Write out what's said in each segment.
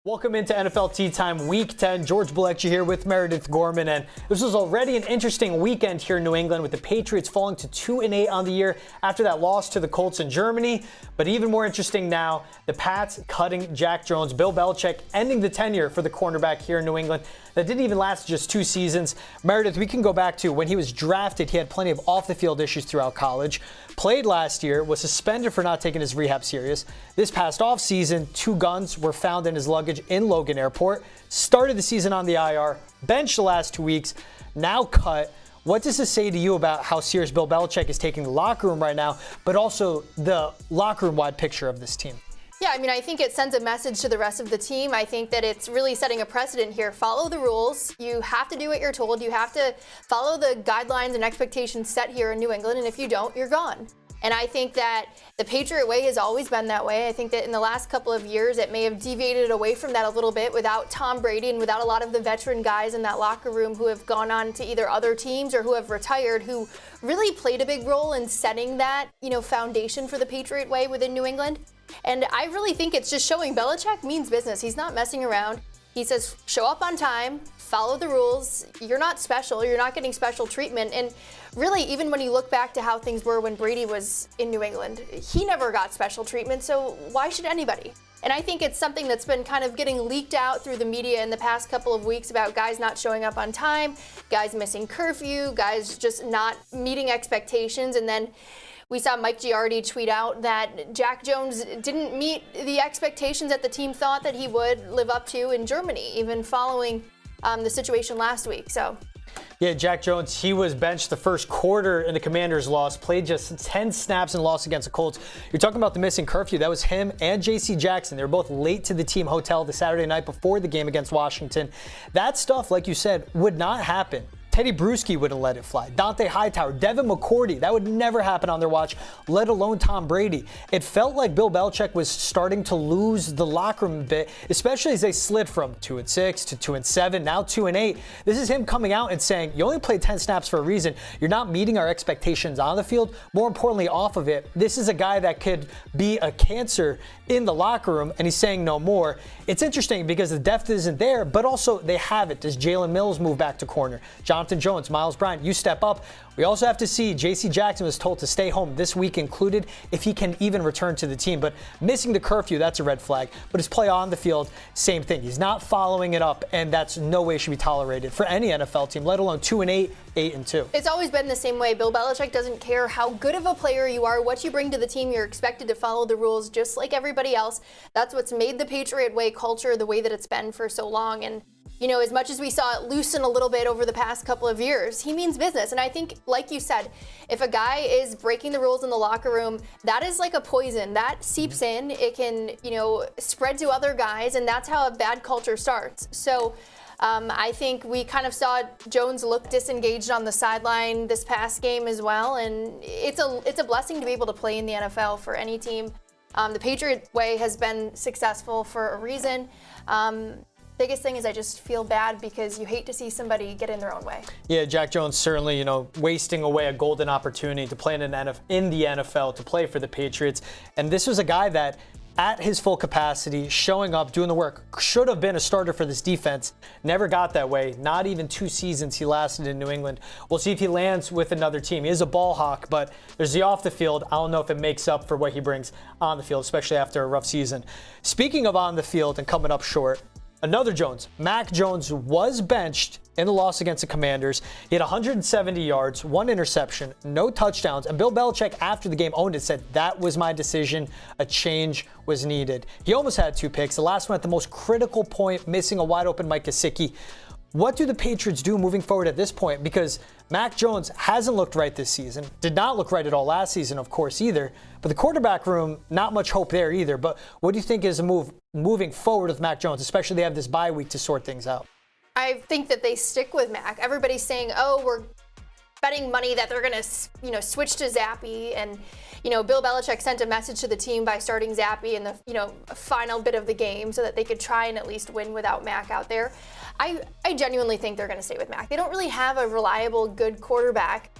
Welcome into NFL Tea Time Week 10. George Balekji here with Meredith, Gorman, and this was already an interesting weekend here in New England with the Patriots falling to 2-8 on the year after that loss to the Colts in Germany. But even more interesting now, the Pats cutting Jack Jones, Bill Belichick ending the tenure for the cornerback here in New England that didn't even last just 2 seasons. Meredith, we can go back to when he was drafted. He had plenty of off-the-field issues throughout college. Played last year, was suspended for not taking his rehab serious. This past offseason, 2 guns were found in his luggage in Logan Airport. Started the season on the IR, benched the last 2 weeks, now cut. What does this say to you about how serious Bill Belichick is taking the locker room right now, but also the locker room wide picture of this team? Yeah, I mean, I think it sends a message to the rest of the team. I think that it's really setting a precedent here. Follow the rules. You have to do what you're told. You have to follow the guidelines and expectations set here in New England, and if you don't, you're gone. And I think that the Patriot way has always been that way. I think that in the last couple of years, it may have deviated away from that a little bit without Tom Brady and without a lot of the veteran guys in that locker room who have gone on to either other teams or who have retired, who really played a big role in setting that, foundation for the Patriot way within New England. And I really think it's just showing Belichick means business. He's not messing around. He says, show up on time, follow the rules. You're not special. You're not getting special treatment. And really, even when you look back to how things were when Brady was in New England, he never got special treatment. So why should anybody? And I think it's something that's been kind of getting leaked out through the media in the past couple of weeks about guys not showing up on time, guys missing curfew, guys just not meeting expectations. And then we saw Mike Giardi tweet out that Jack Jones didn't meet the expectations that the team thought that he would live up to in Germany, even following the situation last week. So, yeah, Jack Jones, he was benched the first quarter in the Commanders' loss, played just 10 snaps and lost against the Colts. You're talking about the missing curfew. That was him and J.C. Jackson. They were both late to the team hotel the Saturday night before the game against Washington. That stuff, like you said, would not happen. Teddy Bruschi wouldn't let it fly. Dante Hightower, Devin McCourty, that would never happen on their watch, let alone Tom Brady. It felt like Bill Belichick was starting to lose the locker room a bit, especially as they slid from 2-6 to 2-7, now 2-8. This is him coming out and saying, you only played 10 snaps for a reason. You're not meeting our expectations on the field. More importantly, off of it, this is a guy that could be a cancer in the locker room, and he's saying no more. It's interesting because the depth isn't there, but also they have it. Does Jalen Mills move back to corner? Jonathan Jones, Miles Bryant, you step up. We also have to see J.C. Jackson was told to stay home this week included if he can even return to the team. But missing the curfew, that's a red flag. But his play on the field, same thing. He's not following it up, and that's no way should be tolerated for any NFL team, let alone 2-8, 8-2. It's always been the same way. Bill Belichick doesn't care how good of a player you are, what you bring to the team. You're expected to follow the rules just like everybody else. That's what's made the Patriot way culture the way that it's been for so long. And as much as we saw it loosen a little bit over the past couple of years, he means business. And I think, like you said, if a guy is breaking the rules in the locker room, that is like a poison. That seeps in. It can, spread to other guys, and that's how a bad culture starts. So I think we kind of saw Jones look disengaged on the sideline this past game as well. And it's a blessing to be able to play in the NFL for any team. The Patriot way has been successful for a reason. Biggest thing is I just feel bad because you hate to see somebody get in their own way. Yeah, Jack Jones certainly, wasting away a golden opportunity to play in the NFL, to play for the Patriots. And this was a guy that, at his full capacity, showing up, doing the work, should have been a starter for this defense. Never got that way. Not even 2 seasons he lasted in New England. We'll see if he lands with another team. He is a ball hawk, but there's the off the field. I don't know if it makes up for what he brings on the field, especially after a rough season. Speaking of on the field and coming up short, another Jones. Mac Jones was benched in the loss against the Commanders. He had 170 yards, 1 interception, no touchdowns. And Bill Belichick, after the game, owned it, said, that was my decision. A change was needed. He almost had 2 picks. The last one at the most critical point, missing a wide open Mike Gesicki. What do the Patriots do moving forward at this point? Because Mac Jones hasn't looked right this season. Did not look right at all last season, of course, either. But the quarterback room, not much hope there either. But what do you think is a move moving forward with Mac Jones, especially they have this bye week to sort things out? I think that they stick with Mac. Everybody's saying, we're betting money that they're going to, switch to Zappy. And, Bill Belichick sent a message to the team by starting Zappy in the, final bit of the game so that they could try and at least win without Mac out there. I genuinely think they're going to stay with Mac. They don't really have a reliable, good quarterback.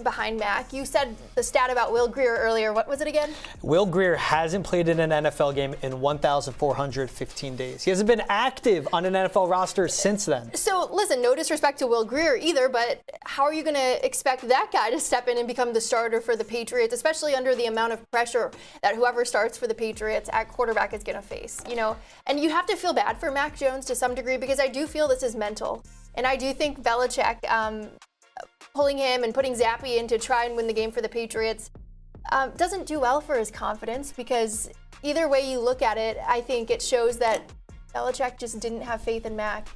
behind Mac. You said the stat about Will Grier earlier. What was it again? Will Grier hasn't played in an NFL game in 1,415 days. He hasn't been active on an NFL roster since then. So listen, no disrespect to Will Grier either, but how are you going to expect that guy to step in and become the starter for the Patriots, especially under the amount of pressure that whoever starts for the Patriots at quarterback is going to face? And you have to feel bad for Mac Jones to some degree, because I do feel this is mental. And I do think Belichick pulling him and putting Zappe in to try and win the game for the Patriots doesn't do well for his confidence, because either way you look at it, I think it shows that Belichick just didn't have faith in Mac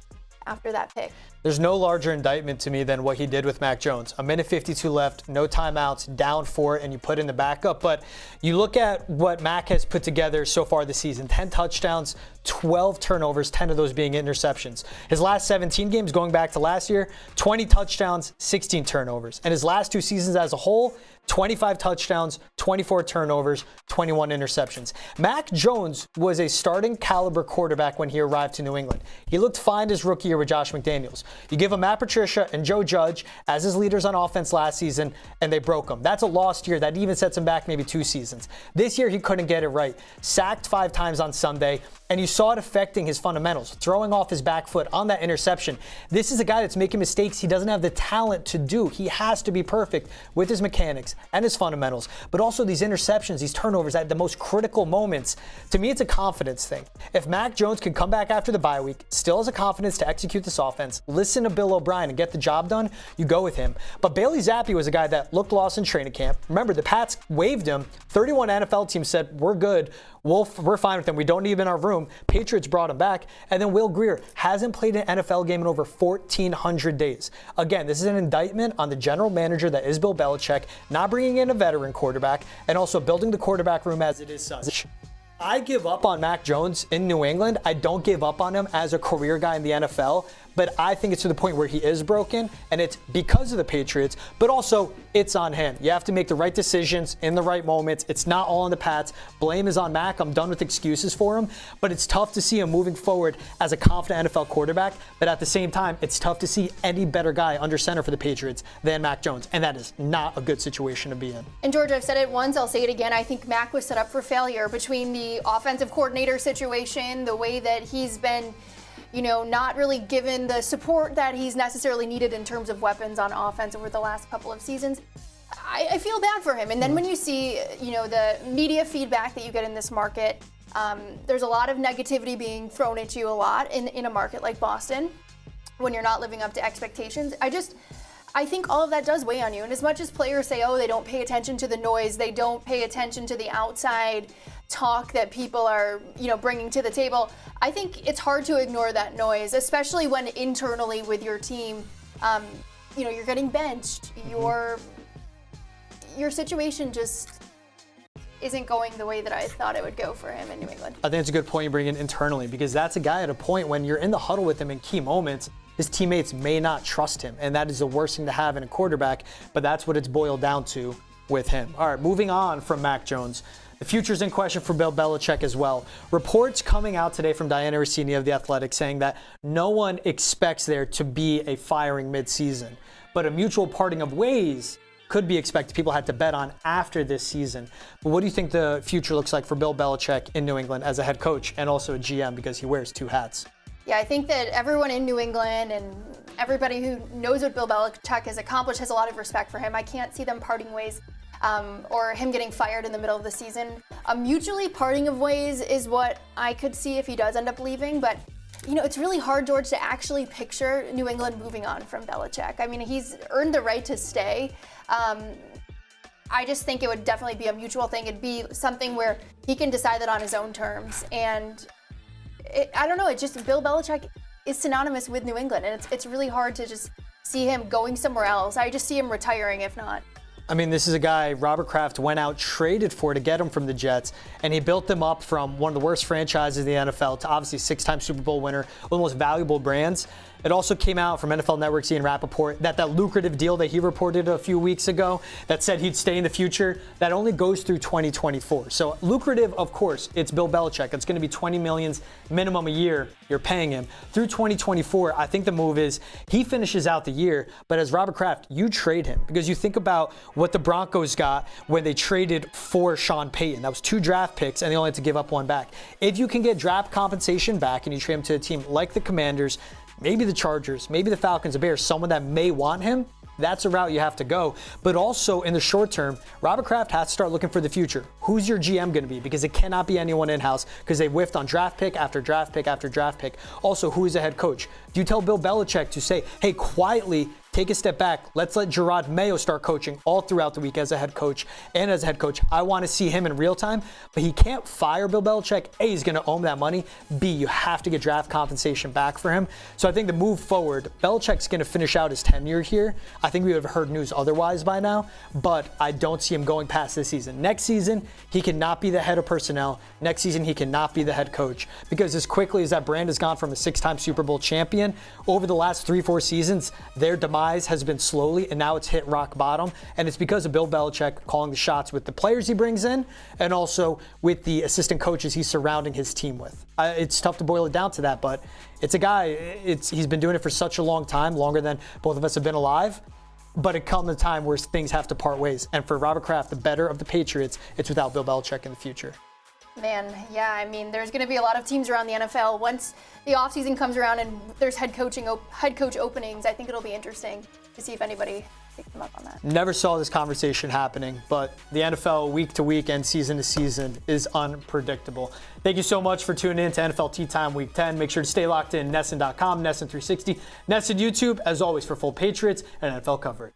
after that pick. There's no larger indictment to me than what he did with Mac Jones. A minute 52 left, no timeouts, down 4, and you put in the backup. But you look at what Mac has put together so far this season: 10 touchdowns, 12 turnovers, 10 of those being interceptions. His last 17 games, going back to last year, 20 touchdowns, 16 turnovers. And his last 2 seasons as a whole, 25 touchdowns, 24 turnovers, 21 interceptions. Mac Jones was a starting caliber quarterback when he arrived to New England. He looked fine his rookie year with Josh McDaniels. You give him Matt Patricia and Joe Judge as his leaders on offense last season, and they broke him. That's a lost year. That even sets him back maybe 2 seasons. This year, he couldn't get it right. Sacked 5 times on Sunday, and you saw it affecting his fundamentals, throwing off his back foot on that interception. This is a guy that's making mistakes he doesn't have the talent to do. He has to be perfect with his mechanics and his fundamentals, but also these interceptions, these turnovers at the most critical moments. To me, it's a confidence thing. If Mac Jones can come back after the bye week, still has a confidence to execute this offense, listen to Bill O'Brien and get the job done, you go with him. But Bailey Zappe was a guy that looked lost in training camp. Remember, the Pats waived him. 31 NFL teams said, we're good. We're fine with him. We don't need him in our room. Patriots brought him back. And then Will Grier hasn't played an NFL game in over 1,400 days. Again, this is an indictment on the general manager that is Bill Belichick, not bringing in a veteran quarterback, and also building the quarterback room as it is such. I give up on Mac Jones in New England. I don't give up on him as a career guy in the NFL, but I think it's to the point where he is broken, and it's because of the Patriots, but also it's on him. You have to make the right decisions in the right moments. It's not all on the Pats. Blame is on Mac. I'm done with excuses for him, but it's tough to see him moving forward as a confident NFL quarterback, but at the same time, it's tough to see any better guy under center for the Patriots than Mac Jones, and that is not a good situation to be in. And George, I've said it once, I'll say it again. I think Mac was set up for failure between the offensive coordinator situation, the way that he's been not really given the support that he's necessarily needed in terms of weapons on offense over the last couple of seasons. I feel bad for him. And then when you see, the media feedback that you get in this market, there's a lot of negativity being thrown at you a lot in a market like Boston when you're not living up to expectations. I think all of that does weigh on you. And as much as players say, they don't pay attention to the noise, they don't pay attention to the outside talk that people are, bringing to the table, I think it's hard to ignore that noise, especially when internally with your team, you're getting benched. Your situation just isn't going the way that I thought it would go for him in New England. I think it's a good point you bring in internally, because that's a guy at a point when you're in the huddle with him in key moments, his teammates may not trust him, and that is the worst thing to have in a quarterback, but that's what it's boiled down to with him. All right, moving on from Mac Jones. The future's in question for Bill Belichick as well. Reports coming out today from Diana Rossini of The Athletic saying that no one expects there to be a firing midseason, but a mutual parting of ways could be expected. People had to bet on after this season. But what do you think the future looks like for Bill Belichick in New England as a head coach and also a GM, because he wears 2 hats? Yeah, I think that everyone in New England and everybody who knows what Bill Belichick has accomplished has a lot of respect for him. I can't see them parting ways or him getting fired in the middle of the season. A mutually parting of ways is what I could see if he does end up leaving, but it's really hard, George, to actually picture New England moving on from Belichick. I mean, he's earned the right to stay. I just think it would definitely be a mutual thing. It'd be something where he can decide that on his own terms. And I don't know, it's just Bill Belichick is synonymous with New England, and it's really hard to just see him going somewhere else. I just see him retiring if not. I mean, this is a guy Robert Kraft went out, traded for to get him from the Jets, and he built them up from one of the worst franchises in the NFL to obviously 6-time Super Bowl winner, one of the most valuable brands. It also came out from NFL Network's Ian Rappaport that lucrative deal that he reported a few weeks ago that said he'd stay in the future, that only goes through 2024. So lucrative, of course, it's Bill Belichick. It's going to be $20 million minimum a year you're paying him. Through 2024, I think the move is he finishes out the year, but as Robert Kraft, you trade him because you think about what the Broncos got when they traded for Sean Payton. That was 2 draft picks and they only had to give up 1 back. If you can get draft compensation back and you trade him to a team like the Commanders, maybe the Chargers, maybe the Falcons, the Bears, someone that may want him, that's a route you have to go. But also in the short term, Robert Kraft has to start looking for the future. Who's your GM going to be? Because it cannot be anyone in-house because they whiffed on draft pick after draft pick after draft pick. Also, who is the head coach? Do you tell Bill Belichick to say, hey, quietly, take a step back. Let's let Gerard Mayo start coaching all throughout the week as a head coach. And as a head coach, I want to see him in real time. But he can't fire Bill Belichick. A, he's going to own that money. B, you have to get draft compensation back for him. So I think the move forward, Belichick's going to finish out his tenure here. I think we would have heard news otherwise by now. But I don't see him going past this season. Next season, he cannot be the head of personnel. Next season, he cannot be the head coach. Because as quickly as that brand has gone from a 6-time Super Bowl champion, over the last 3-4 seasons, their demise has been slowly, and now it's hit rock bottom. And it's because of Bill Belichick calling the shots with the players he brings in and also with the assistant coaches he's surrounding his team with. It's tough to boil it down to that, but it's a guy, he's been doing it for such a long time, longer than both of us have been alive. But it comes a time where things have to part ways. And for Robert Kraft, the better of the Patriots, it's without Bill Belichick in the future. Man, yeah, I mean, there's going to be a lot of teams around the NFL. Once the offseason comes around and there's head coach openings, I think it'll be interesting to see if anybody picks them up on that. Never saw this conversation happening, but the NFL week to week and season to season is unpredictable. Thank you so much for tuning in to NFL Tea Time Week 10. Make sure to stay locked in, NESN.com, NESN 360, NESN YouTube, as always, for full Patriots and NFL coverage.